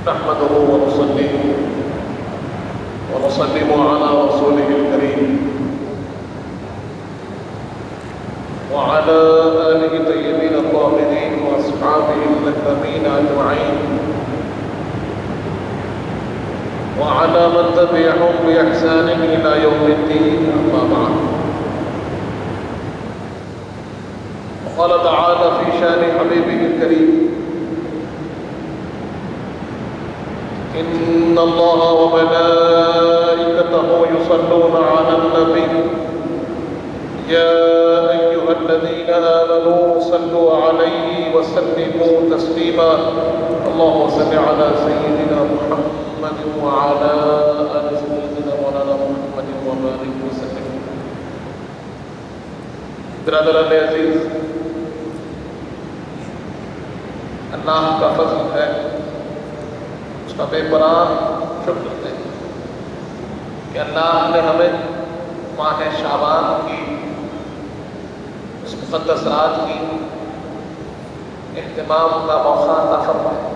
نحمده ونصلي ونسلم على رسوله الكريم وعلى آله الطيبين الطاهرين وأصحابه الأكرمين أجمعين وعلى من تبعهم بإحسان إلى يوم الدين. أما بعد، قال تعالى في شان حبيبه الكريم: إن الله وملائكته يصلون على النبي يا أيها الذين آمنوا صلوا عليه وسلموا تسليما. اللهم صل على سيدنا محمد وعلى آل سيدنا مولانا محمد وبارك وسلم. برادران عزیز، اللہ کا فضل ہے، اس کا بے پناہ شکر ہے کہ اللہ نے ہمیں ماہ شعبان کی اس مقدس رات کی اہتمام کا موقع عطا فرمایا،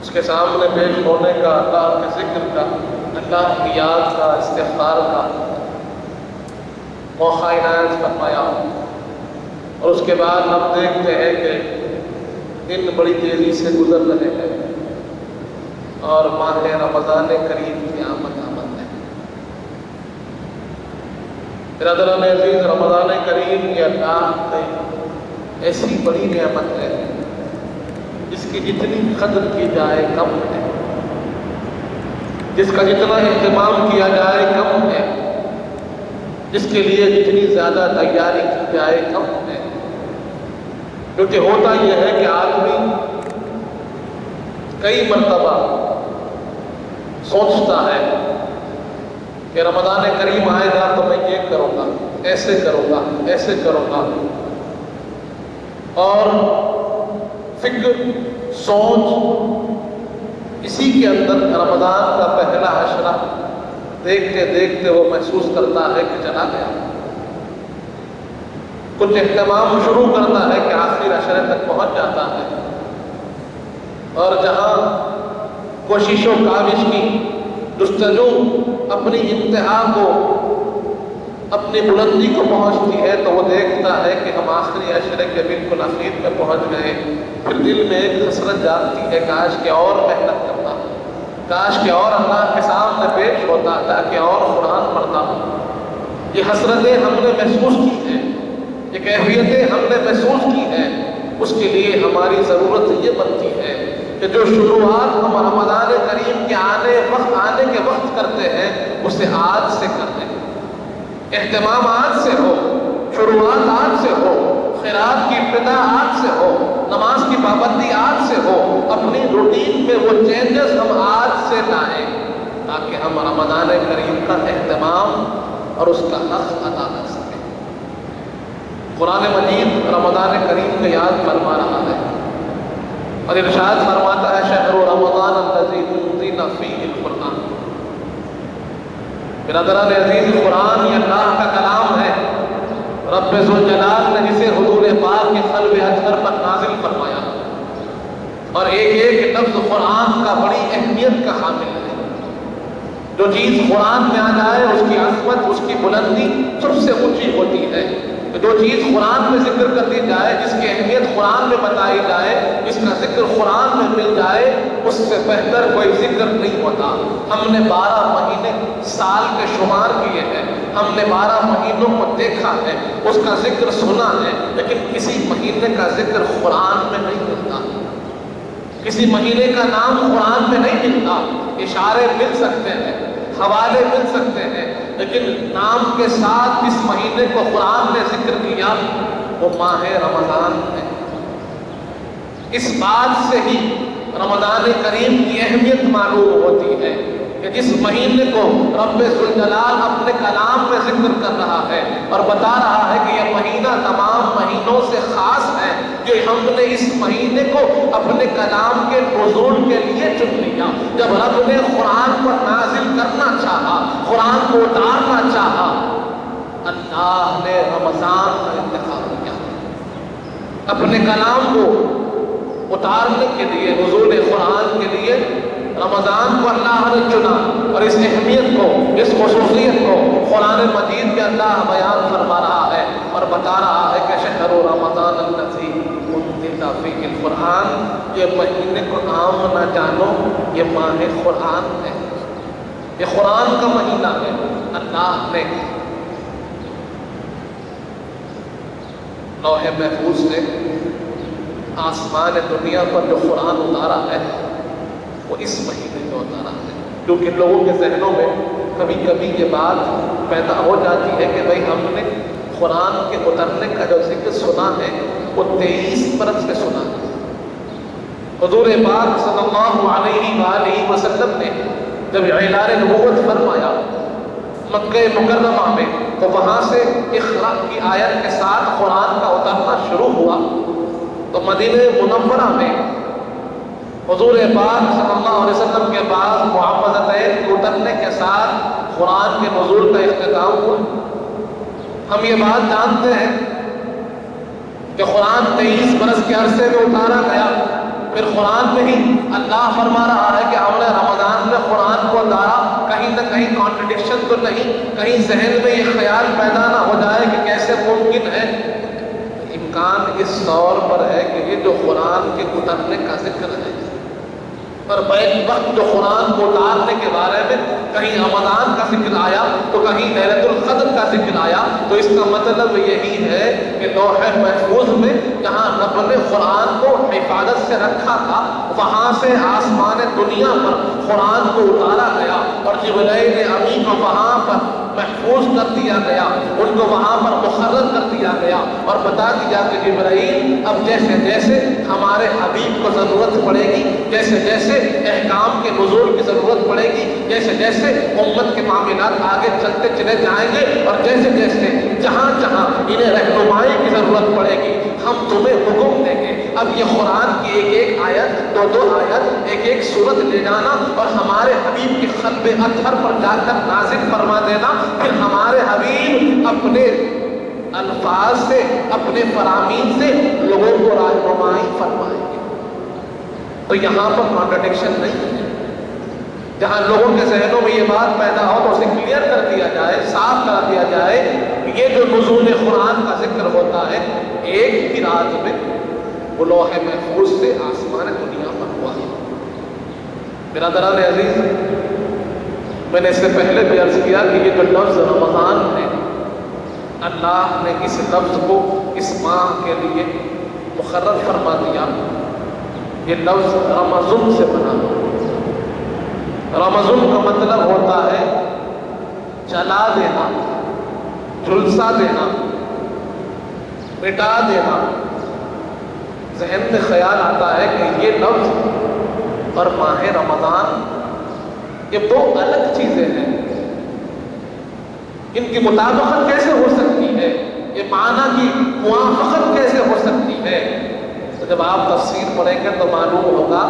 اس کے سامنے پیش ہونے کا، اللہ کے ذکر کا، اللہ کی یاد کا، استغفار کا موقع عنایت فرمایا. اور اس کے بعد ہم دیکھتے ہیں کہ دن بڑی تیزی سے گزر رہے ہیں اور ماہ رمضان کریم کی آمد ہے. برادران عزیز، رمضان کریم یہ اللہ کی ایسی بڑی نعمت ہے جس کی جتنی قدر کی جائے کم ہے، جس کا جتنا اہتمام کیا جائے کم ہے، جس کے لیے جتنی زیادہ تیاری کی جائے کم ہے. کیونکہ ہوتا یہ ہے کہ آدمی کئی مرتبہ سوچتا ہے کہ رمضان کریم آئے گا تو میں یہ کروں گا، ایسے کروں گا، ایسے کروں گا، اور فکر، سوچ اسی کے اندر رمضان کا پہلا عشرہ دیکھتے دیکھتے وہ محسوس کرتا ہے کہ چلا گیا. کچھ اہتمام شروع کرتا ہے کہ آخری عشرے تک پہنچ جاتا ہے، اور جہاں کوشش و کاوش کی جستجو اپنی انتہا کو، اپنی بلندی کو پہنچتی ہے تو وہ دیکھتا ہے کہ ہم آخری عشرے کے بالکل اخیر میں پہنچ گئے. پھر دل میں ایک حسرت جاتی ہے، کاش کہ اور محنت کرتا، کاش کہ اور اللہ کے سامنے پیش ہوتا، تاکہ اور قرآن پڑھتا. یہ حسرتیں ہم نے محسوس کی ہیں، یہ کیفیتیں ہم نے محسوس کی ہیں. اس کے لیے ہماری ضرورت یہ بنتی ہے کہ جو شروعات ہم رمضان کریم کے آنے کے وقت کرتے ہیں اسے آج سے کر دیں. اہتمام آج سے ہو، شروعات آج سے ہو، خیرات کی ابتدا آج سے ہو، نماز کی پابندی آج سے ہو. اپنی روٹین میں وہ چینجز ہم آج سے لائیں تاکہ ہم رمضان کریم کا اہتمام اور اس کا حق ادا کر سکیں. قرآن مجید رمضان کریم کو یاد فرما رہا ہے اور ارشاد فرماتا ہے: شہر رمضان الذی انزل فیہ القرآن. برادران عزیز، قرآن یہ اللہ کا کلام ہے، رب ذوالجلال نے اسے حضور پاک کے قلب اطہر پر نازل فرمایا، اور ایک ایک لفظ قرآن کا بڑی اہمیت کا حامل ہے. جو چیز قرآن میں آ جائے اس کی عظمت، اس کی بلندی سب سے اونچی ہوتی ہے. جو چیز قرآن میں ذکر کر دی جائے، جس کی اہمیت قرآن میں بتائی جائے، جس کا ذکر قرآن میں مل جائے، اس سے بہتر کوئی ذکر نہیں ہوتا. ہم نے 12 مہینے سال کے شمار کیے ہیں، ہم نے 12 مہینوں کو دیکھا ہے، اس کا ذکر سنا ہے، لیکن کسی مہینے کا ذکر قرآن میں نہیں ملتا، کسی مہینے کا نام قرآن میں نہیں ملتا. اشارے مل سکتے ہیں، حوالے مل سکتے ہیں، لیکن نام کے ساتھ اس مہینے کو قرآن نے ذکر کیا وہ ماہ رمضان ہے. اس بات سے ہی رمضان کریم کی اہمیت معلوم ہوتی ہے کہ جس مہینے کو رب ذوالجلال اپنے کلام میں ذکر کر رہا ہے اور بتا رہا ہے کہ یہ مہینہ تمام مہینوں سے خاص ہے، کہ ہم نے اس مہینے کو اپنے کلام کے نزول کے لیے چن لیا. جب رب نے قرآن کو نازل کرنا چاہا، قرآن کو اتارنا چاہا، اللہ نے رمضان کا انتخاب کیا. اپنے کلام کو اتارنے کے لیے، نزول قرآن کے لیے رمضان کو اللہ نے چنا، اور اس اہمیت کو، اس خصوصیت کو قرآن مجید میں اللہ بیان فرما رہا ہے اور بتا رہا ہے کہ شہر رمضان الذی انزل فیہ القرآن، یہ مہینے کو عام نہ جانو، یہ ماہ قرآن ہے، یہ قرآن کا مہینہ ہے۔ اللہ نے لوح محفوظ سے آسمان دنیا پر جو قرآن اتارا ہے وہ اس مہینے میں اتارا ہے، کیونکہ لوگوں کے ذہنوں میں کبھی کبھی یہ بات پیدا ہو جاتی ہے کہ بھئی ہم نے قرآن کے اترنے کا جو ذکر سنا ہے وہ 23 برس سے سنا ہے۔ حضور پاک صلی اللہ علیہ وآلہ وسلم نے جب اعلان نبوت فرمایا مکہ مکرمہ میں، تو وہاں سے اقرا کی آیت کے ساتھ قرآن کا اترنا شروع ہوا، تو مدینہ منورہ میں حضور پاک صلی اللہ علیہ وسلم کے بعد معوذتین کے اترنے کے ساتھ قرآن کے نزول کا اختتام ہوا۔ ہم یہ بات جانتے ہیں کہ قرآن 23 برس کے عرصے میں اتارا گیا، پھر قرآن میں ہی اللہ فرما رہا ہے کہ ہم نے رمضان میں قرآن کو اتارا۔ کہیں نہ کہیں کانٹرڈکشن تو نہیں، کہیں ذہن میں یہ خیال پیدا نہ ہو جائے کہ کیسے ممکن ہے؟ امکان اس طور پر ہے کہ یہ جو قرآن کے اترنے کا ذکر ہے اور بیک وقت جو قرآن کو اتارنے کے بارے میں کہیں رمضان کا ذکر آیا تو کہیں لیلۃ القدر کا ذکر آیا، تو اس کا مطلب یہی ہے کہ لوح محفوظ میں جہاں رب نے قرآن کو حفاظت سے رکھا تھا، وہاں سے آسمان دنیا پر قرآن کو اتارا گیا اور جبرائیل امین کو وہاں پر محفوظ کر دیا گیا، ان کو وہاں پر مقرر کر دیا گیا اور بتا دیا کہ جبرائیل اب جیسے جیسے ہمارے حبیب کو ضرورت پڑے گی، جیسے جیسے احکام کے نزول کی ضرورت پڑے گی، جیسے جیسے امت کے معاملات آگے چلتے چلے جائیں گے، اور جیسے جیسے جہاں جہاں انہیں رہنمائی کی ضرورت پڑے گی ہم تمہیں حکم دیں گے۔ اب یہ قرآن کی ایک ایک آیت، دو دو آیت، ایک ایک سورت لے جانا اور ہمارے حبیب کے قلب اطہر پر جا کر نازل فرما دینا، پھر ہمارے حبیب اپنے الفاظ سے، اپنے فرامین سے لوگوں کو رہنمائی فرمائیں گے۔ تو یہاں پر کانٹرڈکشن نہیں ہے، جہاں لوگوں کے ذہنوں میں یہ بات پیدا ہو تو اسے کلیئر کر دیا جائے، صاف کر دیا جائے کہ یہ جو نزول قرآن کا ذکر ہوتا ہے ایک ہی رات میں وہ لوح محفوظ سے آسمان دنیا پر ہوا۔ برادران عزیز، میں نے اس سے پہلے بھی عرض کیا کہ یہ جو لفظ رمضان ہے، اللہ نے اس لفظ کو اس ماہ کے لیے مقرر فرما دیا۔ یہ لفظ رمضان سے بنا، رمضان کا مطلب ہوتا ہے جلا دینا، جھلسا دینا، مٹا دینا۔ ذہن میں خیال آتا ہے کہ یہ لفظ اور ماہ رمضان یہ دو الگ چیزیں ہیں، ان کی مطابقت کیسے ہو سکتی ہے، یہ معنی کی موافقت کیسے ہو سکتی ہے؟ تو جب آپ تفسیر پڑھیں گے تو معلوم ہوگا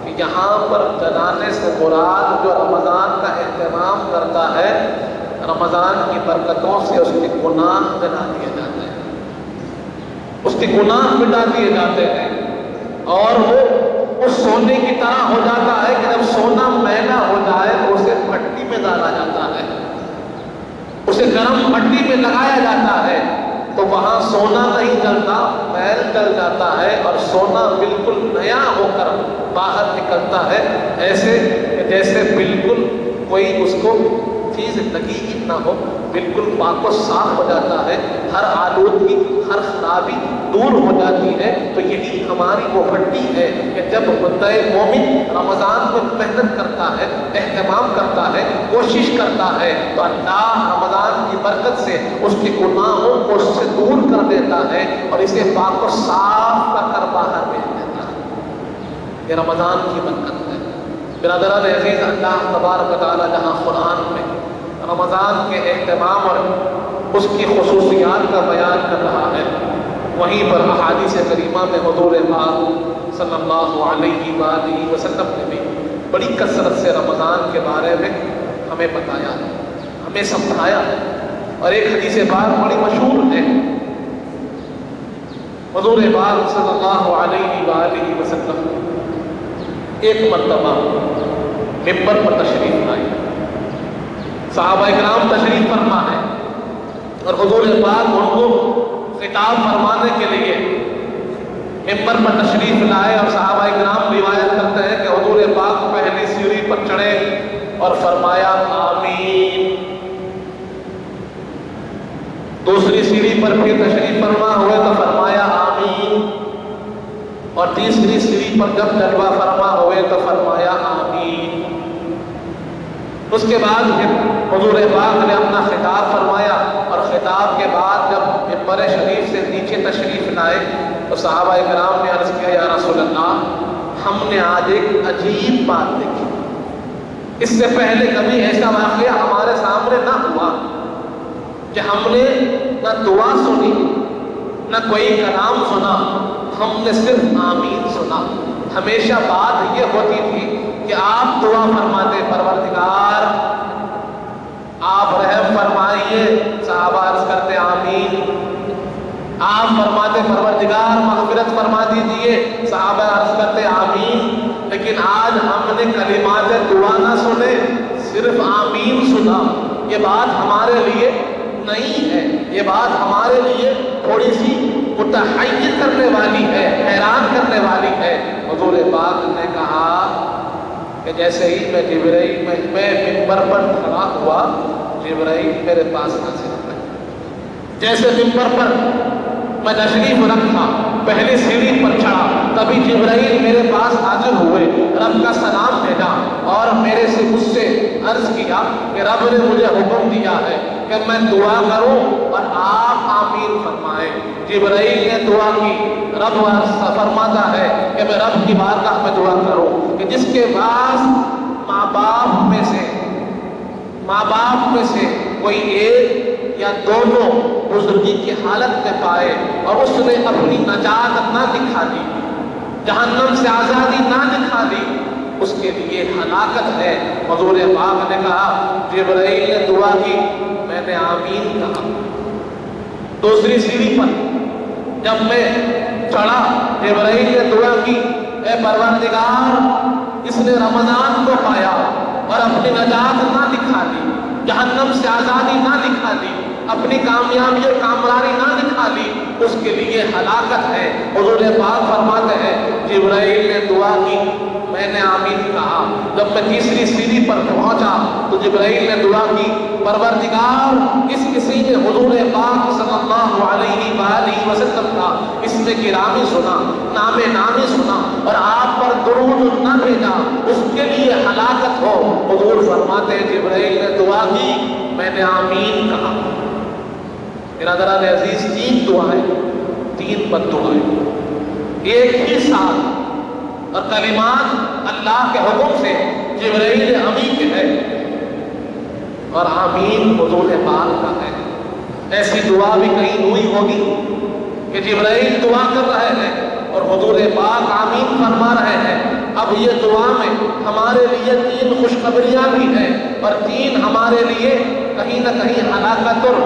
کہ یہاں پر جلانے سے مراد جو رمضان کا اہتمام کرتا ہے، رمضان کی برکتوں سے اس کے گناہ جلا دیے جاتے ہیں، اس کے گناہ مٹا دیے جاتے ہیں، اور وہ اس سونے کی طرح ہو جاتا ہے کہ جب سونا میلا ہو جائے تو اسے مٹی میں ڈالا جاتا ہے، اسے گرم مٹی میں لگایا جاتا ہے تو وہاں سونا نہیں جلتا، میل جل جاتا ہے اور سونا بالکل نیا ہو کر باہر نکلتا ہے، ایسے جیسے بالکل کوئی اس کو چیز لگی ہی نہ ہو، بالکل پاک و صاف ہو جاتا ہے، ہر آلودگی، ہر خرابی دور ہو جاتی ہے۔ تو یہی ہماری وہ ہڈی ہے کہ جب بندہ مومن رمضان میں محنت کرتا ہے، اہتمام کرتا ہے، کوشش کرتا ہے، تو اللہ رمضان کی برکت سے اس کے گناہوں کو اس سے دور کر دیتا ہے اور اسے پاک و صاف کر باہر بھیج دیتا ہے۔ یہ رمضان کی برکت ہے۔ برادران عزیز، اللہ تبارک و تعالی جہاں قرآن میں رمضان کے اہتمام اور اس کی خصوصیات کا بیان کر رہا ہے، وہیں پر احادیث کریمہ میں حضور پاک صلی اللہ علیہ وآلہ وسلم نے بھی بڑی کثرت سے رمضان کے بارے میں ہمیں بتایا ہے، ہمیں سمجھایا ہے، اور ایک حدیث پاک بڑی مشہور ہے حضور پاک صلی اللہ علیہ وآلہ وسلم ایک مرتبہ ممبر پر تشریف لائے، صحابہ کرام تشریف فرما ہے اور حضور پاک ان کو خطاب فرمانے کے لیے ممبر پر تشریف لائے، اور صحابہ کرام روایت کرتے ہیں کہ حضور پاک پہلی سیڑھی پر چڑھے اور فرمایا آمین، دوسری سیڑھی پر پھر تشریف فرما ہوئے تو فرمایا آمین، اور تیسری سیڑھی پر جب جلوہ فرما ہوئے تو فرمایا آمین۔ اس کے بعد پھر حضور پاک نے اپنا خطاب فرمایا، اور خطاب کے بعد جب ممبر شریف سے نیچے تشریف لائے تو صحابہ کرام نے عرض کیا یا رسول اللہ، ہم نے آج ایک عجیب بات دیکھی، اس سے پہلے کبھی ایسا واقعہ ہمارے سامنے نہ ہوا کہ ہم نے نہ دعا سنی نہ کوئی کلام سنا، ہم نے صرف آمین سنا۔ ہمیشہ بات یہ ہوتی تھی کہ آپ دعا فرماتے پروردگار آپ رحم فرمائیے، صحابہ عرض کرتے آمین، آپ فرماتے پروردگار مغفرت فرما دیجیے، صحابہ عرض کرتے آمین۔ لیکن آج ہم نے کلمات دعا نہ سنے، صرف آمین سنا۔ یہ بات ہمارے لیے نہیں ہے، یہ بات ہمارے لیے تھوڑی سی متحیر کرنے والی ہے، حیران کرنے والی ہے۔ حضور پاک نے کہا کہ جیسے ہی میں جبرائیل میں ممبر پر کھڑا ہوا، جبرائیل میرے پاس نازل ہوئے۔ جیسے ممبر پر میں تشریف رکھا، پہلی سیڑھی پر چڑھا، تبھی جبرائیل میرے پاس حاضر ہوئے، رب کا سلام بھیجا اور میرے سے مجھ سے عرض کیا کہ رب نے مجھے حکم دیا ہے کہ میں دعا کروں اور آپ آمین فرمائیں۔ جبرائیل نے دعا کی، رب فرماتا ہے کہ میں رب کی بارگاہ میں دعا کروں کہ جس کے پاس ماں باپ میں سے کوئی ایک یا دونوں بزرگی کی حالت میں پائے اور اس نے اپنی نجات نہ دکھا دی، جہنم سے آزادی نہ دکھا دی، اس کے لیے ہلاکت ہے۔ حضور پاک نے کہا، جبرائیل نے دعا کی، میں نے آمین کہا۔ دوسری سیڑھی پر جب میں چڑھا، جبرائیل نے دعا کی، اے پروردگار اس نے رمضان کو پایا اور اپنی نجات نہ دکھا دی، جہنم سے آزادی نہ دکھا دی، اپنی کامیابی اور کامرانی نہ دکھا لی، اس کے لیے ہلاکت ہے۔ حضور پاک فرماتے ہیں جبرائیل نے دعا کی، میں نے آمین کہا۔ جب میں تیسری سیڑھی پر پہنچا تو جبرائیل نے دعا کی، پروردگار کسی نے حضور پاک صلی اللہ علیہ وآلہ وسلم کا اسم گرامی سنا، نامی سنا اور آپ پر درود نہ بھیجا، اس کے لیے ہلاکت ہو۔ حضور فرماتے ہیں جبرائیل نے دعا کی، میں نے آمین کہا۔ برادران عزیز، 3 دعائیں، 3 بد دعائیں ایک ہی ساتھ، اور کلمات اللہ کے حکم سے جبرائیل امین کے ہے اور آمین حضور پاک کا ہے۔ ایسی دعا بھی کہیں ہوئی ہوگی کہ جبرائیل دعا کر رہے ہیں اور حضور پاک آمین فرما رہے ہیں۔ اب یہ دعا میں ہمارے لیے 3 خوشخبریاں بھی ہیں اور 3 ہمارے لیے کہیں نہ کہیں ہلاکت اور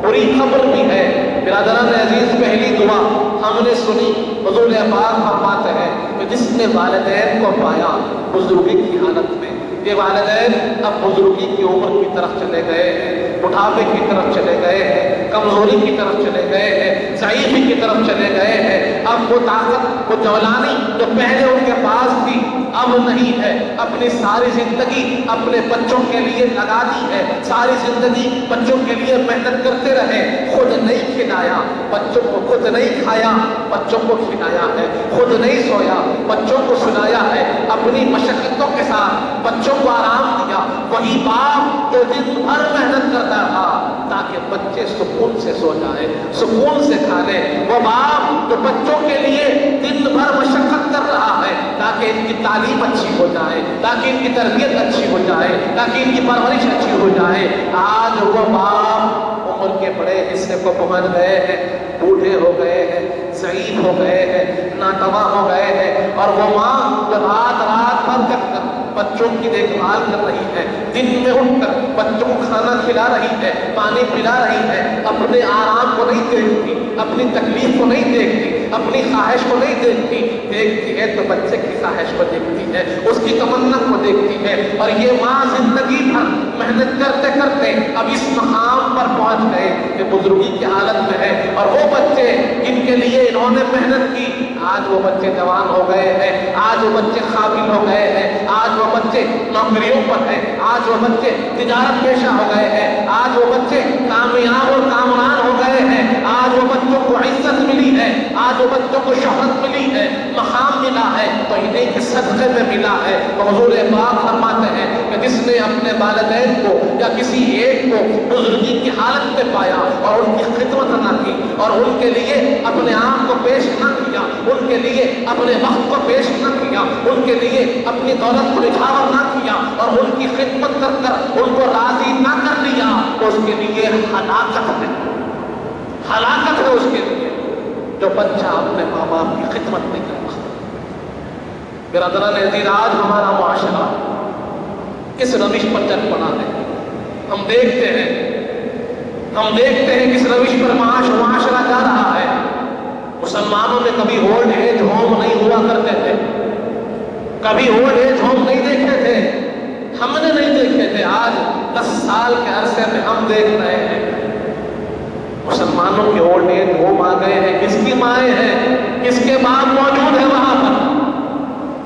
بری خبر بھی ہے۔ برادران عزیز، پہلی دعا ہم نے سنی، حضور پاک فرماتے ہیں کہ جس نے والدین کو پایا بزرگی کی حالت میں، یہ والدین اب بزرگی کی عمر کی طرف چلے گئے ہیں، بڑھاپے کی طرف چلے گئے ہیں، کمزوری کی طرف چلے گئے ہیں، ضعیفی کی طرف چلے گئے ہیں۔ اب وہ طاقت، وہ جوانی جو پہلے ان کے پاس تھی اب نہیں ہے۔ اپنی ساری زندگی اپنے بچوں کے لیے لگا دی ہے، ساری زندگی بچوں کے لیے محنت کرتے رہے، خود نہیں کھلایا بچوں کو، خود نہیں کھایا بچوں کو کھلایا ہے، خود نہیں سویا بچوں کو سلایا ہے، اپنی مشقتوں کے ساتھ بچوں کو آرام دیا۔ وہی باپ جو دن بھر محنت کرتا تھا تاکہ بچے سکون سے سو جائے، سکون سے کھا لے، وہ باپ جو بچوں کے لیے دن بھر مشقت کر رہا ہے تاکہ ان کی تعلیم اچھی ہو جائے، تاکہ ان کی تربیت اچھی ہو جائے، تاکہ ان کی پرورش اچھی ہو جائے، آج وہ باپ عمر کے بڑے حصے کو پہنچ گئے ہیں، بوڑھے ہو گئے ہیں، ضعیف ہو گئے ہیں، ناتواں ہو گئے ہیں، اور وہ ماں جو رات بھر جگ کر بچوں کی دیکھ بھال کر رہی ہے، دن میں اٹھ کر بچوں کو کھانا کھلا رہی ہے، پانی پلا رہی ہے، اپنے آرام کو نہیں دیکھتی، اپنی تکلیف کو نہیں دیکھتی، اپنی خواہش کو نہیں دیکھتی، دیکھتی ہے تو بچے کی خواہش کو دیکھتی ہے، اس کی تمنا کو دیکھتی ہے۔ اور یہ ماں زندگی بھر محنت کرتے کرتے اب اس مقام پر پہنچ گئے کہ بزرگی کی حالت میں ہے، اور وہ بچے جن کے لیے انہوں نے محنت کی، آج وہ بچے جوان ہو گئے ہیں، آج وہ بچے قابل ہو گئے ہیں، آج وہ بچے نوکریوں پر ہیں، آج وہ بچے تجارت پیشہ ہو گئے ہیں، آج وہ بچے کامیاب اور کامران ہو گئے ہیں، آج وہ بچوں کو عزت ملی ہے، آج وہ بچوں کو شہرت ملی ہے، مقام ملا ہے، تو انہیں کے صدقے میں ملا ہے۔ حضور پاک فرماتے ہیں کہ جس نے اپنے والدین کو یا کسی ایک کو بزرگی کی حالت میں پایا اور ان کی خدمت نہ کی، اور ان کے لیے اپنے آپ کو پیش نہ کیا، ان کے لیے اپنے وقت کو پیش نہ کیا، ان کے لیے اپنی دولت کو نچھاور نہ کیا، اور ان کی خدمت کر کر ان کو راضی نہ کر لیا، تو اس کے لیے ہلاکت ہے، ہلاکت ہے اس کے لیے جو بچہ اپنے ماں باپ کی خدمت نہیں کرتا۔ برادران عزیز، آج ہمارا معاشرہ کس روش پر چل پڑا ہے؟ ہم دیکھتے ہیں کس روش پر معاشرہ جا رہا ہے۔ مسلمانوں میں کبھی اولڈ ایج ہوم نہیں ہوا کرتے تھے، کبھی اولڈ ایج ہوم نہیں دیکھتے تھے، ہم نے نہیں دیکھے تھے، آج 10 سال کے عرصے میں ہم دیکھ رہے ہیں مسلمانوں کے اولڈ ایج ہوم آ گئے ہیں۔ کس کی مائیں ہیں، کس کے باپ موجود ہیں وہاں پر؟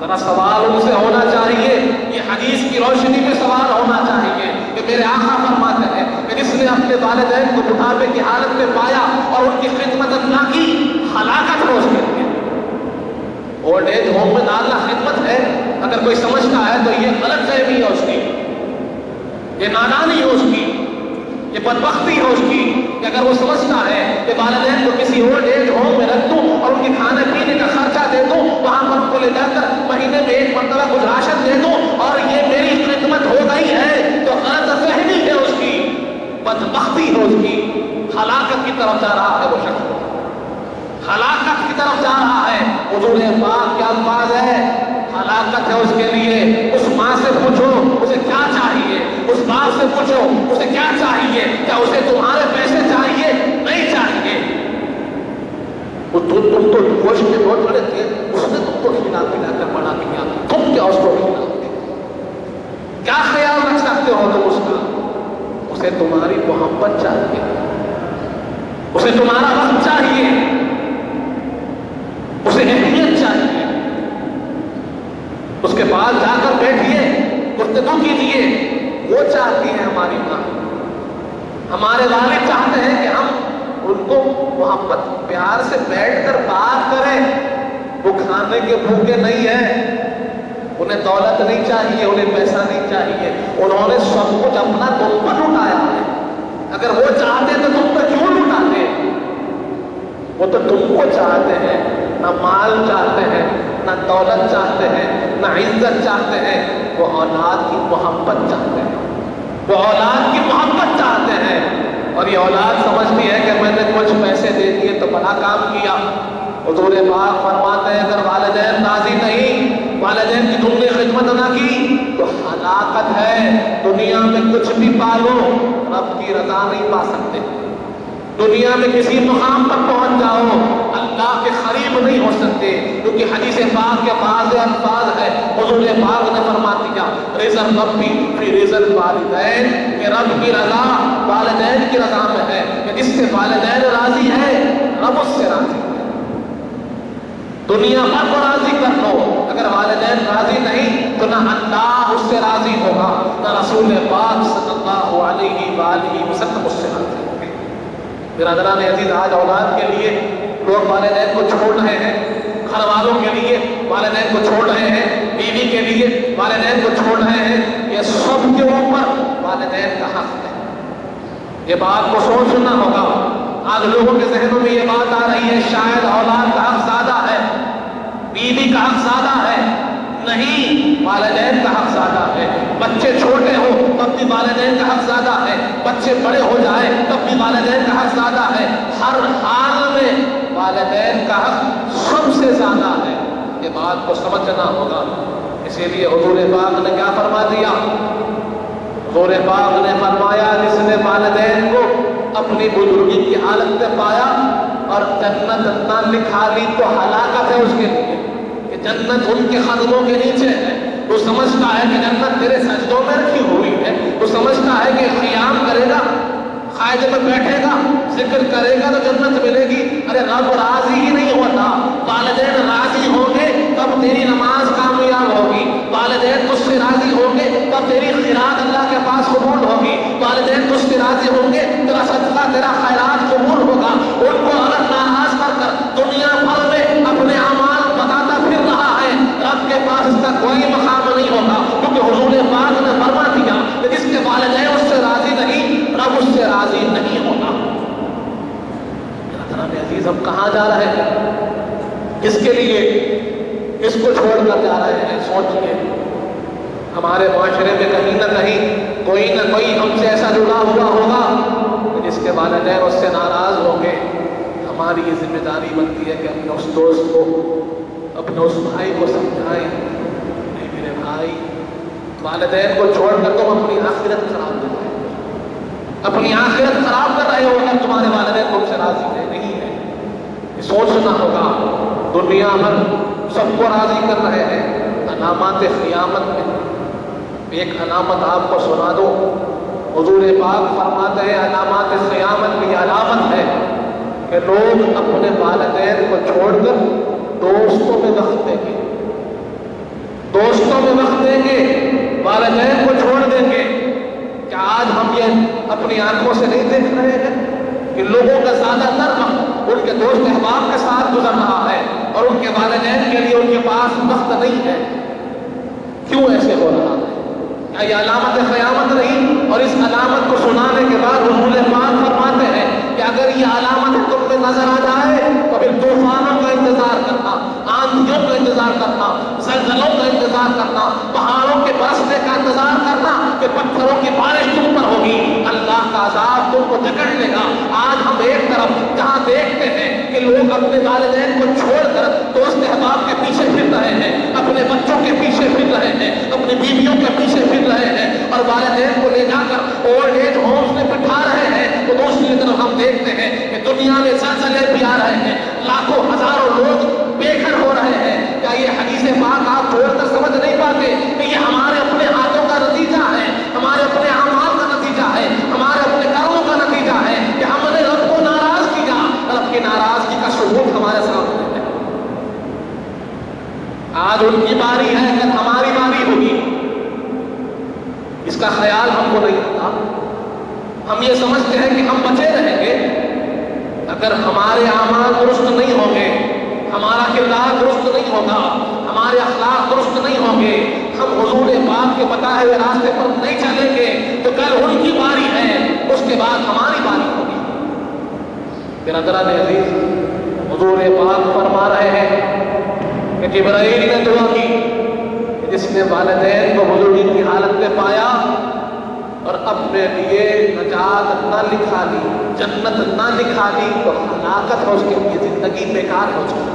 ذرا سوال ان سے ہونا چاہیے، یہ حدیث کی روشنی میں سوال ہونا چاہیے کہ میرے آقا فرماتے ہیں کہ جس نے اپنے والدین کو بڑھاپے کی حالت میں پایا اور ان کی خدمت نہ کی، ہلاکت ہو اس کے لیے۔ اولڈ ایج ہوم میں ڈالنا خدمت ہے، اگر کوئی سمجھتا ہے تو یہ غلط فہمی ہے اس کی، یہ نادانی ہے اس کی، یہ بدبختی ہے اس کی، کہ اگر وہ سمجھتا ہے کہ والدین کو کسی اولڈ ایج ہوم میں رکھ دوں اور ان کے کھانے پینے کا خرچہ دے دوں، وہاں پر ان کو لے جا کر مہینے میں 1 مرتبہ کچھ راشن دے دوں اور یہ میری خدمت ہو گئی ہے، تو غلط فہمی ہے اس کی، بدبختی ہے اس کی، ہلاکت کی طرف جا رہا ہے وہ شخص، ہلاکت کی طرف جا رہا ہے۔ حضور پاک کے الفاظ ہے، ہلاکت ہے اس کے لیے۔ اس ماں سے پوچھو اسے کیا چاہیے، اس باپ سے پوچھو اسے کیا چاہیے، کیا اسے تمہارے پیسے چاہیے؟ نہیں چاہیے۔ تم تو گوشت کے بہت بڑے تھے، اس نے تم کو کھلا پلا کر بڑا کیا، تم کیا اس کو کھلاؤ گے؟ کیا خیال رکھ سکتے ہو تم اس کا؟ اسے تمہاری محبت چاہیے، اسے تمہارا وقت چاہیے، اسے اہمیت چاہیے۔ اس کے پاس جا کر بیٹھیے، گفتگو کیجیے، وہ چاہتی ہے ہماری ماں، ہمارے والد چاہتے ہیں کہ ہم ان کو محبت پیار سے بیٹھ کر بات کریں۔ وہ کھانے کے بھوکے نہیں ہیں، انہیں دولت نہیں چاہیے، انہیں پیسہ نہیں چاہیے، انہوں نے سب کچھ اپنا تم پر لٹایا ہے۔ اگر وہ چاہتے تو تم پر کیوں لٹاتے؟ وہ تو تم کو چاہتے ہیں، نہ مال چاہتے ہیں، نہ دولت چاہتے ہیں، نہ عزت چاہتے ہیں، وہ اولاد کی محبت چاہتے ہیں، وہ اولاد کی محبت چاہتے ہیں۔ اور یہ اولاد سمجھتی ہے کہ میں نے کچھ پیسے دے دیے تو بڑا کام کیا۔ حضور پاک فرماتے ہیں اگر والدین راضی نہیں، والدین کی تم نے خدمت نہ کی تو ہلاکت ہے۔ دنیا میں کچھ بھی پالو، رب کی رضا نہیں پا سکتے۔ دنیا میں کسی مقام پر پہنچ جاؤ، اللہ کے قریب نہیں ہو سکتے، کیونکہ حدیث پاک کے بعض الفاظ ہے، حضور پاک نے فرما دیا رضا ربی فی رضا الوالدین، کہ رب کی رضا والدین کی رضا میں ہے، کہ جس سے والدین راضی ہے رب اس سے راضی ہے۔ دنیا بھر کو راضی کر لو، اگر والدین راضی نہیں تو نہ اللہ اس سے راضی ہوگا، نہ رسول پاک صلی اللہ علیہ وآلہ وسلم اس سے راضی ہوگا۔ برادران عزیز، آج اولاد کے لیے لوگ والدین کو چھوڑ رہے ہیں، گھر والوں کے لیے والدین کو چھوڑ رہے ہیں، بیوی کے لیے والدین کو چھوڑ رہے ہیں، یہ سب کے اوپر والدین کا حق ہے۔ یہ بات کو سوچنا ہوگا۔ آج لوگوں کے ذہنوں میں یہ بات آ رہی ہے شاید اولاد کا حق زیادہ ہے، بیوی کا حق زیادہ ہے۔ نہیں، والدین کا حق زیادہ ہے۔ بچے چھوٹے ہو تب بھی والدین کا حق زیادہ ہے، بچے بڑے ہو جائے تب بھی والدین کا حق زیادہ ہے۔ ہر حال میں والدین کا حق سب سے زیادہ ہے، یہ بات کو سمجھنا ہوگا۔ اسی لیے حضور پاک نے کیا فرما دیا؟ حضور پاک نے فرمایا جس نے والدین کو اپنی بزرگی کی حالت میں پایا اور جنت نہ لکھا لی تو ہلاکت ہے اس کے لیے کہ جنت ان کے قدموں کے نیچے ہے. وہ سمجھتا ہے کہ جنت تیرے سجدوں میں رکھی ہوئی ہے. وہ سمجھتا ہے کہ قیام کرے گا، قاعدے میں بیٹھے گا، ذکر کرے گا تو جنت ملے گی. ارے رب راضی ہی نہیں ہوتا. والدین راضی ہوں گے تب تیری نماز کامیاب ہوگی. والدین تجھ سے راضی ہوں گے تب تیری خیرات اللہ کے پاس قبول ہوگی. والدین تجھ سے راضی ہوں گے تیرا صدقہ تیرا خیرات قبول ہوگا. ان کو اگر ناراض کر کر دنیا بھر میں اپنے اعمال بتاتا پھر رہا ہے، رب کے پاس اس کا کوئی مقام نہیں ہوگا. کیونکہ حضور پاک نے فرما دیا کہ جس کے والدین اس سے راضی نہیں، رب اس سے راضی نہیں ہوگا. جناب عزیز، ہم کہاں جا رہے ہیں؟ کس کے لیے اس کو چھوڑ کر جا رہے ہیں؟ سوچئے. ہمارے معاشرے میں کہیں نہ کہیں کوئی نہ کوئی ہم سے ایسا جڑا ہوا ہوگا کہ جس کے والدین اس سے ناراض ہوں گے. ہماری یہ ذمہ داری بنتی ہے کہ اپنے اس دوست کو، اپنے اس بھائی کو سمجھائیں، نہیں میرے بھائی، والدین کو چھوڑ کر تم اپنی آخرت خراب کر رہے ہو. اپنی آخرت خراب کر رہے ہو اگر تمہارے والدین تم سے راضی ہے نہیں ہے. یہ سوچنا ہوگا. دنیا بھر سب کو راضی کر رہے ہیں. علامات قیامت میں ایک علامت آپ کو سنا دو. حضور پاک فرماتے ہیں علامات قیامت کی علامت ہے کہ لوگ اپنے والدین کو چھوڑ کر دوستوں میں وقت دیں گے. دوستوں میں وقت دیں گے، والدین کو چھوڑ دیں گے. کیا آج ہم یہ اپنی آنکھوں سے نہیں دیکھ رہے ہیں کہ لوگوں کا زیادہ تر وقت ان کے دوست احباب کے ساتھ گزر رہا ہے اور ان کے والدین کے لیے ان کے پاس وقت نہیں ہے؟ کیوں ایسے ہو رہا ہے؟ کیا یہ علامت قیامت نہیں؟ اور اس علامت کو سنانے کے بعد حضور پاک فرماتے ہیں کہ اگر یہ علامت تم پہ نظر آ جائے تو پھر طوفانوں کا انتظار کرنا، آندھیوں کا انتظار کرنا، زلزلوں کا انتظار کرنا، پہاڑوں کے برسنے کا انتظار کرنا کہ پتھروں کی بارش تم پر ہوگی. اللہ کا عذاب تم کو جکڑ لے گا. آج ہم ایک طرف جہاں دیکھتے ہیں کہ لوگ اپنے والدین کو چھوڑ کر دوست احباب کے پیچھے پھر رہے ہیں، اپنے بچوں کے پیچھے پھر رہے ہیں، اپنی بیویوں کے پیچھے پھر رہے ہیں اور والدین کو لے جا کر اولڈ ایج ہومز میں بٹھا رہے ہیں، تو دوسری طرف ہم دیکھتے ہیں کہ دنیا میں زلزلے بھی آ رہے ہیں، لاکھوں ہزاروں لوگ بے گھر ہو رہے ہیں. کیا یہ حدیث پاک آپ چھوڑ کر سمجھ نہیں پاتے کہ یہ ہمارے اپنے ہاتھوں کا نتیجہ ہے، ہمارے اپنے اعمال کا نتیجہ ہے، ہمارے اپنے کاموں کا نتیجہ ہے کہ ہم نے رب کو ناراض کیا. رب کی ناراضگی کا ثبوت ہمارے سامنے ہے. آج ان کی باری ہے، کل ہماری باری ہوگی. اس کا خیال ہم کو نہیں ہوتا. ہم یہ سمجھتے ہیں کہ ہم بچے رہیں گے. اگر ہمارے اعمال درست نہیں ہوں گے، ہمارا کردار درست نہیں ہوگا، ہمارے اخلاق درست نہیں ہوں گے، ہم حضور پاک کے بتائے ہوئے راستے پر نہیں چلیں گے تو کل ان کی باری ہے، اس کے بعد ہماری باری ہوگی. برادران عزیز، حضور پاک فرما رہے ہیں کہ جبرائیل نے دعا کی کہ جس نے والدین کو بزرگی کی حالت میں پایا اور اپنے لیے نجات نہ لکھا لی، جنت نہ لکھا لی، تو ہلاکت ہے اس کے لیے، زندگی بیکار ہو چکی.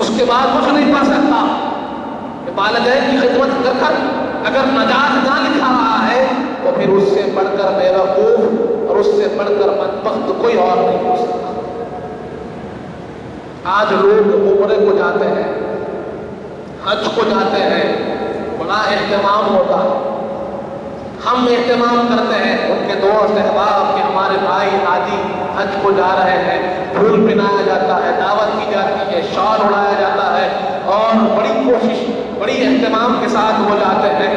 اس کے بعد کچھ نہیں پا سکتا. کہ والدین کی خدمت کر کر اگر نجات نہ لکھا رہا ہے تو پھر اس سے بڑھ کر بیوقوف اور اس سے بڑھ کر بدبخت کوئی اور نہیں ہو سکتا. آج لوگ عمرے کو جاتے ہیں، حج کو جاتے ہیں، بڑا اہتمام ہوتا ہے. ہم اہتمام کرتے ہیں، ان کے دوست احباب کہ ہمارے بھائی حاجی حج کو جا رہے ہیں، پھول پہنایا جاتا ہے، دعوت کی جاتی ہے، شال اڑایا جاتا ہے اور بڑی کوشش، بڑی اہتمام کے ساتھ وہ جاتے ہیں.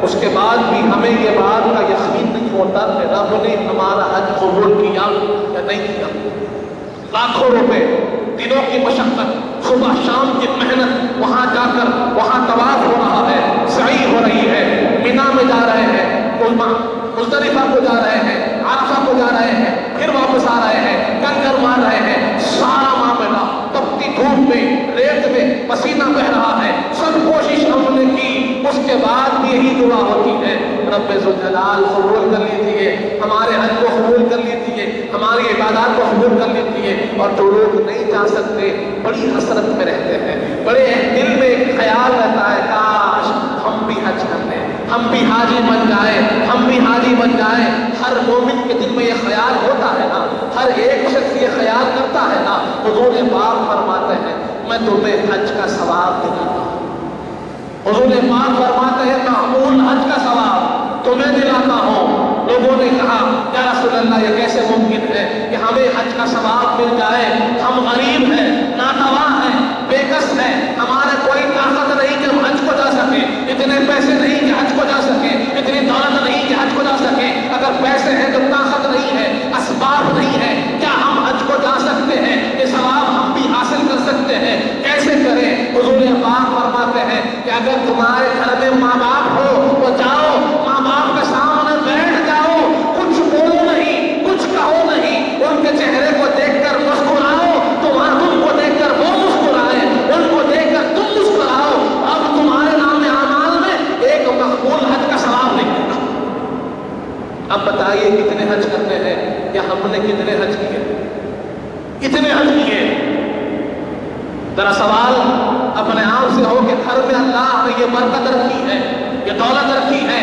اس کے بعد بھی ہمیں یہ بات کا یقین نہیں ہوتا کہ رب نے ہمارا حج قبول کیا یا نہیں کیا. لاکھوں روپے، دنوں کی مشقت، صبح شام کی محنت، وہاں جا کر وہاں طواف ہو رہا ہے، سعی ہو رہی ہے، مینا میں جا رہے ہیں، مزدلفہ کو جا رہے ہیں، عرفہ کو جا رہے ہیں، پھر واپس آ رہے ہیں، کنکر مار رہے ہیں. سارا معاملہ تپتی دھوپ میں، ریت میں، پسینہ بہ رہا ہے. سب کوشش ہم نے کی، اس کے بعد بھی یہی دعا ہوتی ہے رب ذوالجلال قبول کر لیجیے، ہمارے حج کو قبول کر لیجیے، ہماری عبادات کو قبول کر لیجیے. اور جو لوگ نہیں جا سکتے بڑی حسرت میں رہتے ہیں، بڑے دل میں ایک خیال رہتا ہے کاش ہم بھی حج کر لیں، ہم بھی حاجی بن جائیں، ہم بھی حاجی بن جائیں۔ ہر مومن کے دل میں یہ خیال ہوتا ہے نا، ہر ایک شخص یہ خیال کرتا ہے نا۔ حضور پاک فرماتے ہیں میں تمہیں حج کا ثواب دلاتا ہوں۔ حضور پاک فرماتے ہیں معمول حج کا ثواب تمہیں دلاتا ہوں۔ لوگوں نے کہا یا رسول اللہ یہ کیسے ممکن ہے کہ ہمیں حج کا ثواب مل جائے؟ ہم غریب ہیں، ناتواں ہیں، بے کس ہیں، ہمارے کوئی طاقت نہیں کہ ہم حج کو جا سکیں، اتنے پیسے نہیں کہ حج کو جا سکیں، اتنی دولت نہیں کہ حج کو جا سکیں۔ اگر پیسے ہیں تو طاقت نہیں ہے، اسباب نہیں ہے، کیا ہم حج کو جا سکتے ہیں؟ یہ ثواب ہم بھی حاصل کر سکتے ہیں، کیسے کریں؟ حضور پاک فرماتے ہیں کہ اگر تمہارے گھر میں ماں باپ ہو تو جاؤ، ماں باپ کے سامنے بیٹھ جاؤ، کچھ بولو نہیں، کچھ کہو نہیں، ان کے چہرے کو دیکھ کر مسکراؤ، تم کو دیکھ کر وہ مسکرائے، ان کو دیکھ کر تم مسکراؤ۔ اب تمہارے نام اعمال میں ایک مقبول حج کا ثواب لکھے گا۔ اب بتائیے کتنے حج کرنے ہیں، یا ہم نے کتنے حج کیے؟ کتنے حج کیے؟ ذرا سوال اپنے آپ سے ہو کہ گھر میں اللہ نے یہ برکت رکھی ہے، یہ دولت رکھی ہے،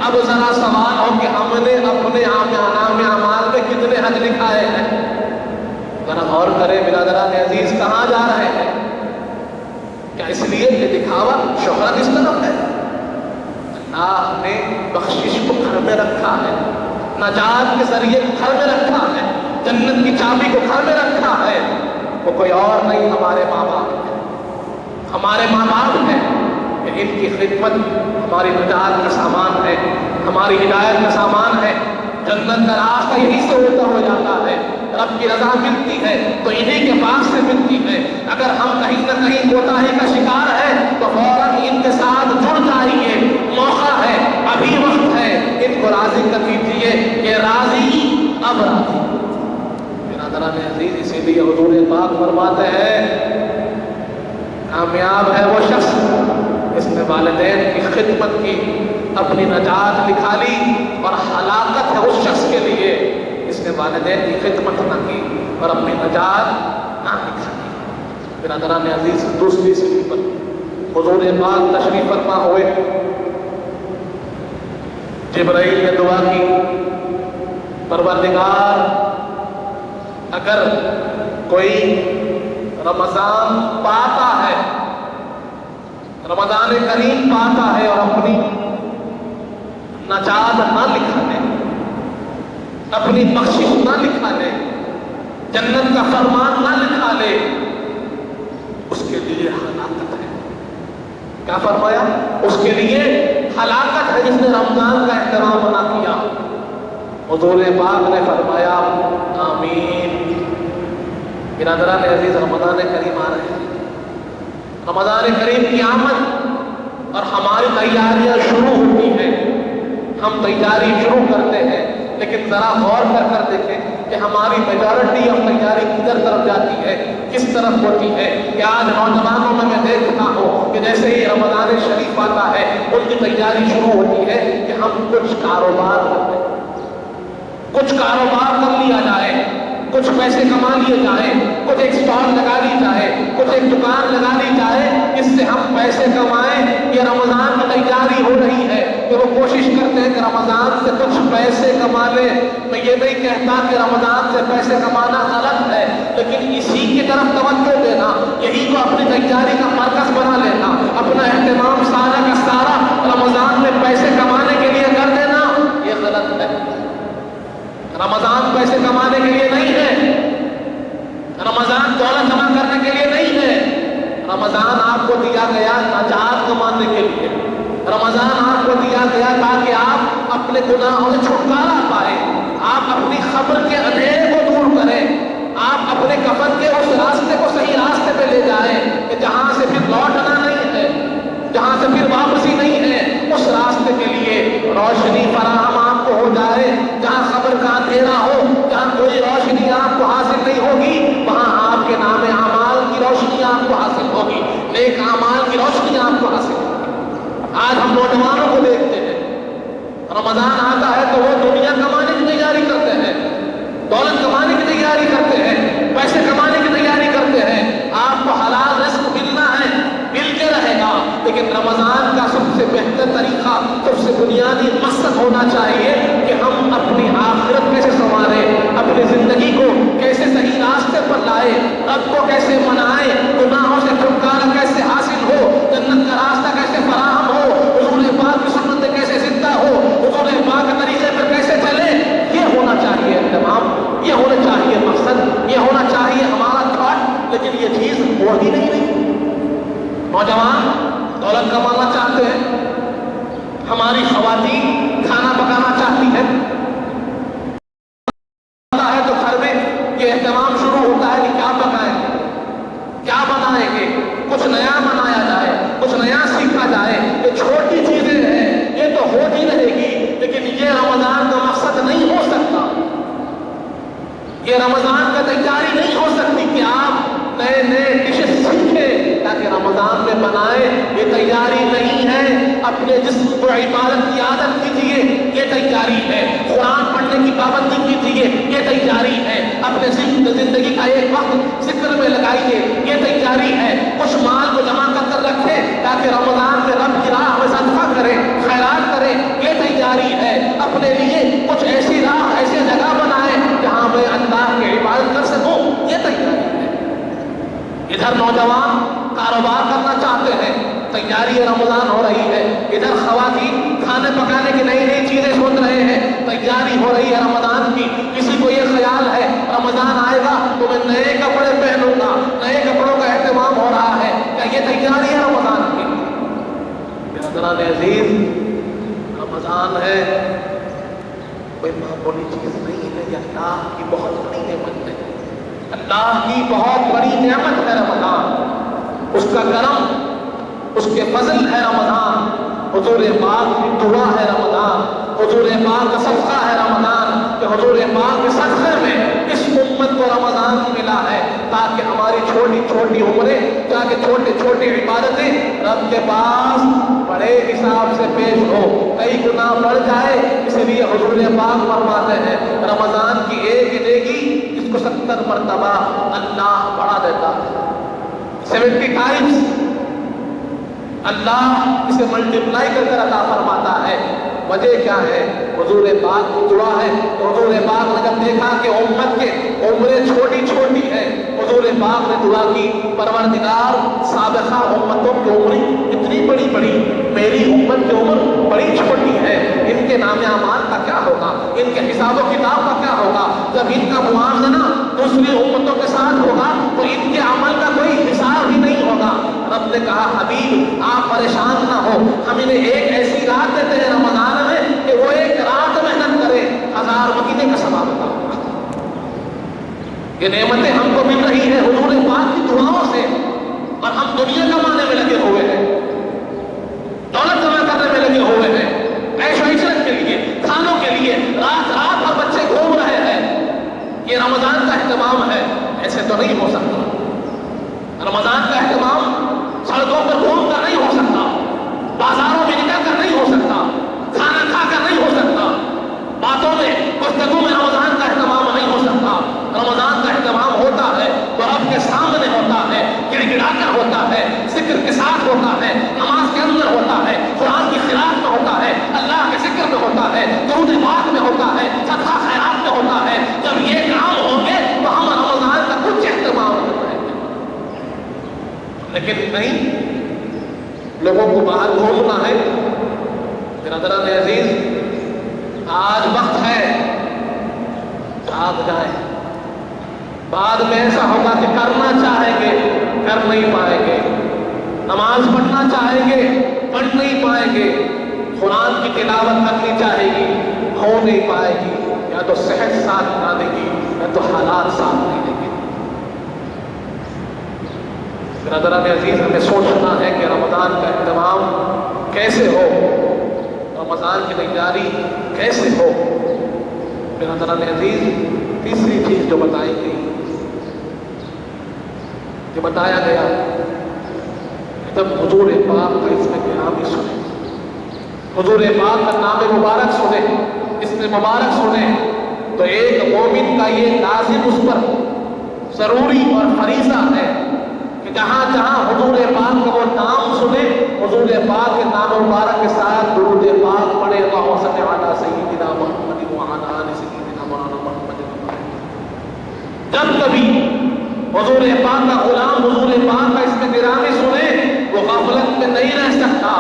اب ذرا سوال ہو کہ ہم نے اپنے نام اعمال میں کتنے حج لکھائے ہیں؟ ذرا غور کریں برادران عزیز، کہاں جا رہے ہیں؟ کیا اس لیے کہ دکھاوا شہرت اس طرف ہے؟ اللہ نے بخشش کو گھر میں رکھا ہے، نجات کے ذریعے گھر میں رکھا ہے، جنت کی چابی کو گھر میں رکھا ہے۔ وہ کوئی اور نہیں، ہمارے ماں باپ ہیں، ہمارے ماں باپ ہیں کہ ان کی خدمت ہماری نجات کا سامان ہے، ہماری ہدایت کا سامان ہے۔ جنت کا راستہ یہی سے ہوتا ہو جاتا ہے، رب کی رضا ملتی ہے تو انہی کے پاس سے ملتی ہے۔ اگر ہم کہیں نہ کہیں کوتاہی کا شکار ہے تو فوراً ان کے ساتھ جڑ جائیے، موقع ہے، ابھی وقت ہے، ان کو راضی کر دیجیے، یہ راضی اب راضی۔ برادران عزیز، اسی لیے حضور پاک فرماتے ہیں کامیاب ہے وہ شخص اس نے والدین کی خدمت کی، اپنی نجات لکھا لی، اور ہلاکت ہے اس شخص کے لیے اس نے والدین کی خدمت نہ کی اور اپنی نجات نہ لکھا لی۔ برادران عزیز، دوسری سیڑھی پر حضور پاک تشریف فرما ہوئے، جبرائیل نے دعا کی پروردگار اگر کوئی رمضان پاتا ہے، رمضان کریم پاتا ہے اور اپنی نجات نہ لکھا لے، اپنی بخشش نہ لکھا لے، جنت کا فرمان نہ لکھا لے، اس کے لیے ہلاکت ہے۔ کیا فرمایا؟ اس کے لیے ہلاکت ہے جس نے رمضان کا احترام نہ کیا۔ حضور پاک نے فرمایا آمین۔ برادران عزیز، رمضان کریم آ رہے ہیں، رمضان کریم کی آمد اور ہماری تیاریاں شروع ہوتی ہیں، ہم تیاری شروع کرتے ہیں، لیکن ذرا غور کر دیکھیں کہ ہماری میجورٹی آف تیاری کدھر طرف جاتی ہے، کس طرف ہوتی ہے۔ کہ آج نوجوانوں میں دیکھتا ہوں کہ جیسے ہی رمضان شریف آتا ہے ان کی تیاری شروع ہوتی ہے کہ ہم کچھ کاروبار کرتے ہیں، کچھ کاروبار کر لیا جائے، کچھ پیسے کما لیے جائیں، کچھ ایک سٹال لگا لی جائے، کچھ ایک دکان لگا لی جائے، اس سے ہم پیسے کمائیں۔ یہ رمضان کی تیاری ہو رہی ہے کہ وہ کوشش کرتے ہیں کہ رمضان سے کچھ پیسے کما لیں۔ میں یہ نہیں کہتا کہ رمضان سے پیسے کمانا غلط ہے، لیکن اسی کی طرف توجہ دینا، یہی کو اپنی تیاری کا مرکز بنا لینا، اپنا اہتمام سارا کا سارا رمضان میں پیسے کمانے کے لیے کر دینا، یہ غلط ہے۔ رمضان پیسے کمانے کے لیے نہیں ہے، رمضان دولت جمع کرنے کے لیے نہیں ہے، رمضان آپ کو دیا گیا نجات کمانے کے لیے، رمضان آپ کو دیا گیا تاکہ آپ اپنے گناہوں سے چھٹکارا پائیں، آپ اپنی خبر کے اندھیرے کو دور کریں، آپ اپنے کفن کے اس راستے کو صحیح راستے پہ لے جائیں کہ جہاں سے پھر لوٹنا نہیں ہے، جہاں سے پھر واپسی نہیں ہے، اس راستے کے لیے روشنی فراہم آپ کو ہو جائے۔ جہاں خبر کا اندھیرا ہو، جہاں کوئی روشنی آپ کو حاصل نہیں ہوگی، وہاں آپ کے نام اعمال کی روشنی آپ کو حاصل ہوگی، نیک اعمال کی روشنی آپ کو حاصل ہوگی۔ آج ہم نوجوانوں کو دیکھتے ہیں، رمضان آتا ہے تو وہ دنیا کمانے کی تیاری کرتے ہیں، دولت کمانے کی تیاری کرتے ہیں، پیسے کمانے کی تیاری کرتے ہیں۔ آپ کو حلال رزق ملنا ہے، مل کے رہے گا، لیکن رمضان کا سب سے سب سے بہتر طریقہ، سب سے بنیادی مقصد ہونا چاہیے کہ ہم اپنی آخرت کیسے سنواریں، اپنی زندگی کو کیسے صحیح راستے پر لائے، رب کو کیسے منائے، گناہوں سے چھٹکارا کیسے حاصل ہو، جنت کا راستہ کیسے فراہم ہو، حضور پاک کی سنتیں کیسے زندہ ہو، حضور پاک کے طریقے پر کیسے چلے، یہ ہونا چاہیے اہتمام، یہ ہونا چاہیے مقصد، یہ ہونا چاہیے ہمارا تھاٹ، لیکن یہ چیز ہو ہی نہیں رہی۔ نوجوان دولت کمانا چاہتے ہیں، ہماری خواتین کھانا پکانا چاہتی ہیں، تو گھر میں یہ اہتمام شروع ہوتا ہے کہ کیا پکائیں گے، کیا بنائیں گے، کچھ نیا بنایا جائے، کچھ نیا سیکھا جائے۔ یہ چھوٹی چیزیں ہیں، یہ تو ہوتی رہے گی، لیکن یہ رمضان کا مقصد نہیں ہو سکتا، یہ رمضان کا تیاری نہیں ہو سکتی کہ آپ نئے نئے ڈشز سیکھیں تاکہ رمضان میں بنائیں۔ یہ تیاری نہیں ہے، اپنے جسم کو عبادت کی عادت کیجیے، یہ تیاری ہے۔ قرآن پڑھنے کی پابندی کیجیے، یہ تیاری ہے۔ اپنے زندگی کا ایک وقت ذکر میں لگائیے، یہ تیاری ہے۔ کچھ مال کو جمع کر رکھیں تاکہ رمضان میں رب کی راہ میں صدقہ کریں، خیرات کریں، یہ تیاری ہے۔ اپنے لیے کچھ ایسی راہ، ایسی جگہ بنائیں جہاں میں اللہ کی عبادت کر سکوں، یہ تیاری ہے۔ ادھر نوجوان کاروبار کرنا چاہتے ہیں، تیاری رمضان ہو رہی ہے۔ ادھر خواتین کھانے پکانے کی نئی نئی چیزیں سوچ رہے ہیں، تیاری ہو رہی ہے رمضان کی۔ کسی کو یہ خیال ہے رمضان آئے گا تو میں نئے کپڑے پہنوں گا، نئے کپڑوں کا اہتمام ہو رہا ہے، کیا یہ تیاری ہے رمضان کی؟ برادران عزیز، رمضان ہے کوئی معمولی چیز نہیں ہے، یہ اللہ کی بہت بڑی نعمت ہے، اللہ کی بہت بڑی نعمت ہے رمضان، اس کا کرم، اس کے فضل ہے رمضان، حضور پاک کی دعا ہے رمضان، حضور پاک کا صدقہ ہے رمضان، کہ حضور پاک کے صدقے میں اس امت کو رمضان ملا ہے تاکہ ہماری چھوٹی چھوٹی عمریں، تاکہ چھوٹی چھوٹی عبادتیں رب کے پاس بڑے حساب سے پیش ہو، کئی گناہ بڑھ جائے۔ اس لیے حضور پاک فرماتے ہیں رمضان کی ایک نیکی اس کو 70 مرتبہ اللہ بڑھا دیتا ہے، 70 ٹائمز اللہ اسے ملٹیپلائی کر کر عطا فرماتا ہے۔ وجہ کیا ہے؟ حضور پاک کی دعا ہے۔ حضور پاک نے جب دیکھا کہ امت کے عمریں چھوٹی چھوٹی ہیں، حضور پاک نے دعا کی، پروردگار سابقہ امتوں کی عمریں اتنی بڑی بڑی، میری امت کی عمر بڑی چھوٹی ہے، ان کے نام اعمال کا کیا ہوگا، ان کے حساب و کتاب کا کیا ہوگا؟ جب ان کا موازنہ دوسری امتوں کے ساتھ ہوگا تو ان کے عمل کا کوئی حساب ہی نہیں ہوگا۔ رب نے کہا حبیب آپ پریشان نہ ہو، ہم انہیں ایک ایسی رات دیتے ہیں رمضان میں کہ وہ ایک رات محنت کرے 1000 مہینے کا ثواب ہوگا۔ یہ نعمتیں ہم کو مل رہی ہیں حضور پاک کی دعاؤں سے، اور ہم دنیا کمانے میں لگے ہوئے ہیں، دولت جمع کرنے میں لگے ہوئے ہیں، عیش و عشرت کے لیے، کھانوں کے لیے، رات رات اور بچے گھوم رہے ہیں۔ یہ رمضان کا اہتمام ہے، ایسے تو نہیں ہو سکتا۔ رمضان کا اہتمام سڑکوں پر گھوم کر نہیں ہو سکتا، بازاروں میں نکل کر نہیں ہو سکتا، کھانا کھا کر نہیں ہو سکتا، باتوں میں گفتگو میں رمضان کا اہتمام نہیں ہو سکتا۔ رمضان کا اہتمام ہوتا ہے تو رب کے سامنے ہوتا ہے، گڑ گڑا کر ہوتا ہے، ذکر کے ساتھ ہوتا ہے، نماز کے اندر ہوتا ہے، قرآن کی قرات میں ہوتا ہے، اللہ کے ذکر میں ہوتا ہے، درود پاک میں ہوتا ہے، صدقہ خیرات میں ہوتا ہے۔ جب یہ کام ہوں گے تو ہم رمضان کا کچھ اہتمام کرتے ہیں، لیکن نہیں، لوگوں کو باہر گھومنا ہے۔ برادران عزیز، آج وقت ہے، جاگ جائیں، بعد میں ایسا ہوگا کہ کرنا چاہیں گے کر نہیں پائیں گے، نماز پڑھنا چاہیں گے پڑھ نہیں پائیں گے، قرآن کی تلاوت کرنی چاہے گی ہو نہیں پائے گی، یا تو صحت ساتھ نہ دے گی یا تو حالات ساتھ نہیں دیں گے۔ برادران عزیز، ہمیں سوچنا ہے کہ رمضان کا اہتمام کیسے ہو، رمضان کی تیاری کیسے ہو۔ برادران عزیز، تیسری چیز جو بتائی گئی، جو بتایا گیا، جب حضور پاک کا اس میں گرامی سنے، حضور پاک کا نام مبارک سنے، اس میں مبارک سنے، تو ایک مومن کا یہ لازم اس پر ضروری اور فریضہ ہے کہ جہاں جہاں حضور پاک کا وہ نام سنے حضور پاک کے نام مبارک کے ساتھ درود پاک پڑھے، اللہم صل علی سیدنا محمد وعلی آل سیدنا مولانا محمد۔ جب کبھی حضور پاک کا غلام حضور پاک کا اسم گرامی سنے وہ غفلت میں نہیں رہ سکتا،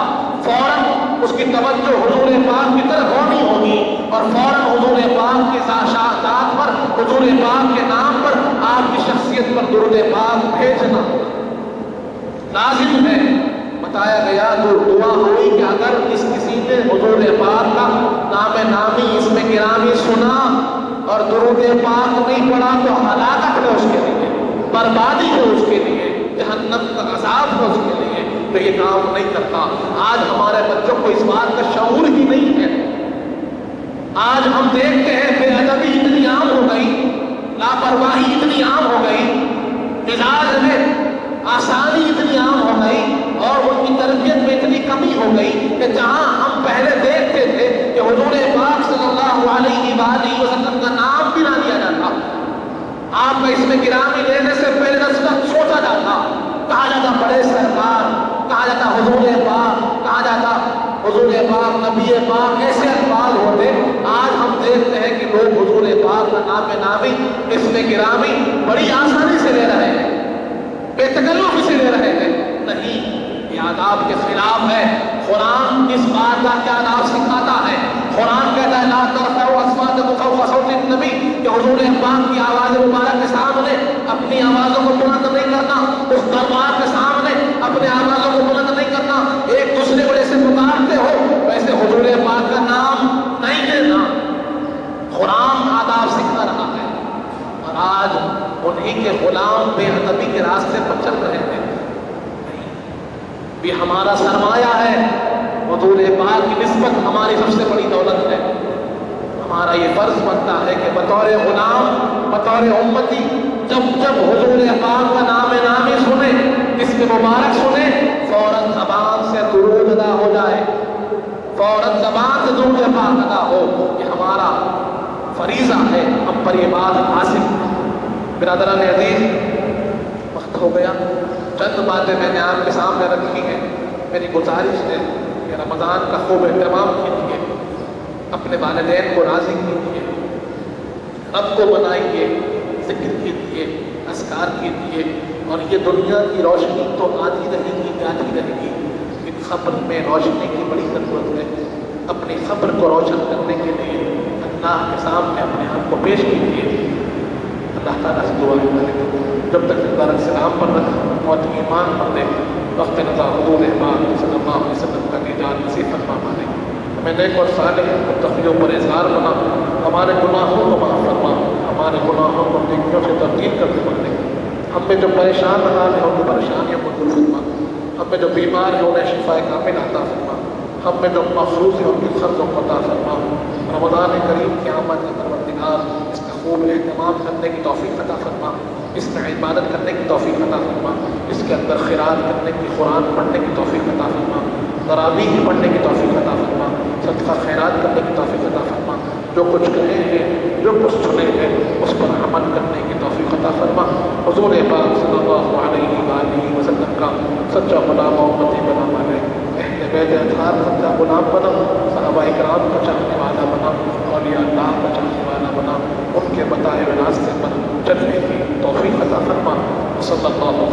فوراً اس کی توجہ حضور پاک کی طرف ہونی ہوگی اور فوراً حضور پاک کی ذات پر، حضور پاک کے نام پر، آپ کی شخصیت پر درود پاک بھیجنا لازم ہے۔ بتایا گیا جو دعا ہوئی کہ اگر کسی نے حضور پاک کا نام نامی اسم گرامی سنا اور درود پاک نہیں پڑھا تو ہلاکت ہے اس کے لیے، بربادی ہے اس کے لیے، جہنم کا عذاب ہے اس کے لیے، تو یہ کام نہیں کرتا۔ آج ہمارے بچوں کو اس بات کا شعور ہی نہیں ہے۔ آج ہم دیکھتے ہیں بے ادبی اتنی عام ہو گئی، لاپرواہی اتنی عام ہو گئی، مزاج میں آسانی اتنی عام ہو گئی اور ان کی تربیت میں اتنی کمی ہو گئی کہ جہاں ہم پہلے دیکھتے تھے کہ حضور پاک صلی اللہ علیہ وآلہ وسلم کا نام بھی نہ لیا جاتا، آپ کا اسم گرامی لینے سے پہلے نصیحت سوچا جاتا، کہا جاتا بڑے سرکار، کہا جاتا حضور پاک، کہا جاتا حضور پاک، نبی پاک، ایسے الفاظ ہوتے۔ آج ہم دیکھتے ہیں کہ لوگ حضور پاک کا نام نامی اسم گرامی بڑی آسانی سے لے رہے ہیں، بے تکلف سے لے رہے ہیں۔ نہیں، یہ آداب کے خلاف ہے۔ قرآن اس بات کا کیا آداب سکھاتا ہے؟ قرآن کہتا ہے لا ترفعوا اصواتکم فوق صوت النبی، کہ حضور پاک کی آواز مبارک کے سامنے اپنی آوازوں کو بلند نہیں کرنا، اس دربار کے سامنے اپنے آوازوں کو بلند نہیں کرنا، ایک دوسرے کو جیسے پکارتے ہو ویسے حضور پاک کا نام نہیں لینا۔ قرآن آداب سکھا رہا ہے اور آج انہی کے غلام بے ادبی کے راستے پر چل رہے ہیں۔ بھی ہمارا سرمایہ ہے، حضور پاک کی نسبت ہماری سب سے بڑی دولت ہے۔ ہمارا یہ فرض بنتا ہے کہ بطور غلام، بطور امتی، جب حضور پاک کا نام نامی سنے، اسم مبارک سنے، فوراً زبان سے درود ادا ہو جائے، فوراً زبان سے درود پاک ادا ہو۔ یہ ہمارا فریضہ ہے، ہم پر یہ بات حاصل ہے۔ برادران عزیز، وقت ہو گیا، چند باتیں میں نے آپ کے سامنے رکھی ہیں۔ میری گزارش ہے کہ رمضان کا خوب اہتمام کیجیے، اپنے والدین کو راضی کیجیے، رب کو منائیے، ذکر کیجیے، اذکار کیجیے، اور یہ دنیا کی روشنی تو آتی رہے گی، جاتی رہے گی، لیکن قبر میں روشنی کی بڑی ضرورت ہے۔ اپنی قبر کو روشن کرنے کے لیے اللہ کے سامنے اپنے آپ کو پیش کیجیے۔ اللہ تعالیٰ سے دعا کریں جب تک زندہ رکھ، سلام پر رکھ، موت ایمان پر دے، وقت نظر حضور پاک صلی اللہ علیہ وسلم کا دیدار نصیب فرما دے، ہمیں نیک اور صالح متقیوں پر اظہار بنا، ہمارے گناہوں کو معاف فرما، ہمارے گناہوں کو نیکیوں سے تبدیل کر کے بندے، ہم میں جو پریشان حال ہیں ان کی پریشانیوں کو دور فرما، ہم میں جو بیمار ہیں انہیں شفا کامل عطا فرما، ہم میں جو مخصوص ہیں ان کی قرضوں کو عطا فرما۔ رمضان کریم کی آمد کے پروردگار، اس کا خوب اہتمام کرنے کی توفیق عطا فرما، اس میں عبادت کرنے کی توفیق عطا فرما، اس کے اندر خیرات کرنے کی، قرآن پڑھنے کی توفیق عطا فرما، تراویح پڑھنے کی توفیق عطا فرما، صدقہ خیرات کرنے کی توفیق عطا فرما، جو کچھ کہے ہیں، جو کچھ سنے ہیں، اس پر عمل کرنے کی توفیق عطا فرما۔ حضور پاک صلی اللہ علیہ وآلہ وسلم کا سچا غلام و امتی بنا مانے، اہل بیت اطہار کا سچا غلام بنا، صحابہ کرام کا چاہنے والا بنا، اولیاء اللہ کا چاہنے والا بنا، ان کے بتائے ہوئے راستے پر چلنے کی توفیق عطا فرما۔ صلی اللہ